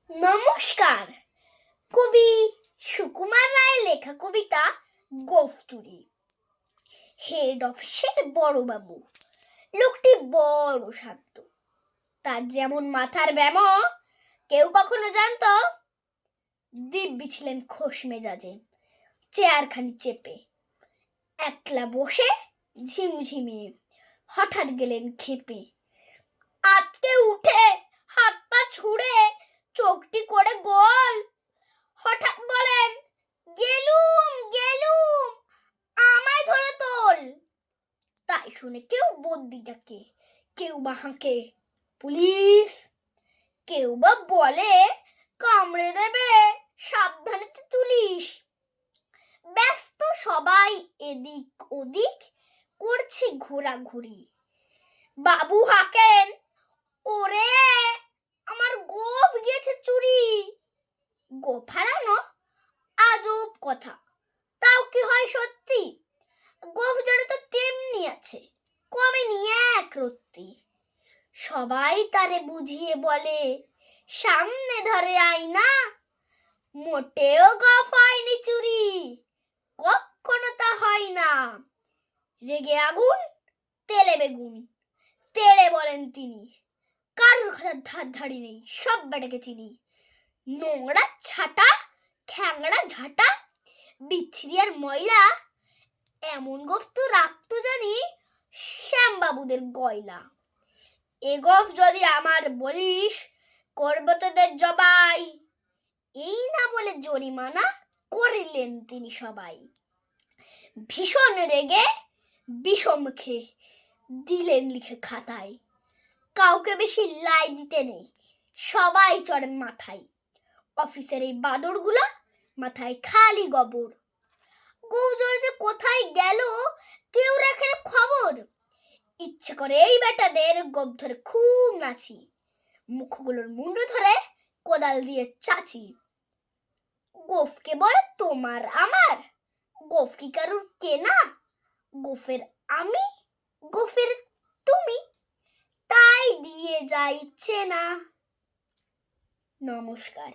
নমস্কার। কবি সুকুমার রায়ের লেখা কবিতা গোঁফ চুরি। হেড অফিসের বড় বাবু লোকটি বড় শান্ত, তার যেমন মাথার ব্যামো কেউ কখনো জানতো। দিব্যি ছিলেন খোশ মেজাজে, চেয়ারখানি চেপে একলা বসে ঝিমঝিমিয়ে হঠাৎ গেলেন খেপে। আটকে উঠে হাত পা ছুঁড়ে চোখটি করে গোল, হঠাৎ বলেন, গেলুম গেলুম, আমায় ধরে তোল। তাই শুনে কেউ বদ্যি ডাকে, কেউ বা হাঁকে, পুলিশ। কেউ বা বলে, কামড়ে দেবে, সাবধানে তুলিস। ব্যস্ত সবাই এদিক ওদিক করছে ঘোরাঘুরি। বাবু হাঁকেন, ওরে আমার গোঁফ গেছে চুরি। গোঁফ হারানো আজব কথা, তাও কি হয় সত্যি? গোঁফ জড়ে তো তেমনি আছে, কমেনি এক রত্তি। সবাই তারে বুঝিয়ে বলে, সামনে ধরে আয়না, মোটেও গোঁফ হয়নি চুরি, কখনো তা হয় না। রেগে আগুন তেলে বেগুন, তেড়ে বলেন তিনি, কারোর কথার ধার ধারি নেই, সব বেটাকে চিনি। নোংরা ছাটা, খ্যাংড়া ঝাঁটা, বিচ্ছিরি আর ময়লা, এমন গোঁফ তো রাখতো জানি শ্যামবাবুদের গয়লা। এ গোঁফ যদি আমার বলিস, করবো তোদের জবাই। এই না বলে জরিমানা করিলেন তিনি সবাই। ভীষণ রেগে বিষম খেয়ে দিলেন লিখে খাতায়, কাউকে বেশি লাই দিতে নেই, সবাই চড়ে মাথায়। অফিসের এই বাদরগুলো মাথায় খালি গোবর। গোঁফ জড়ে কোথায় গেল কেউ রাখে না খবর। ইচ্ছে করে এই বেটাদের গোঁফ ধরে খুব নাচি, মুখগুলোর মুন্ডু ধরে কোদাল দিয়ে চাচি। গোঁফকে বলে তোমার আমার, গোঁফ কি কারুর কেনা? গোঁফের আমি, গোঁফের তুমি, তাই দিয়ে যাই চেনা। নমস্কার।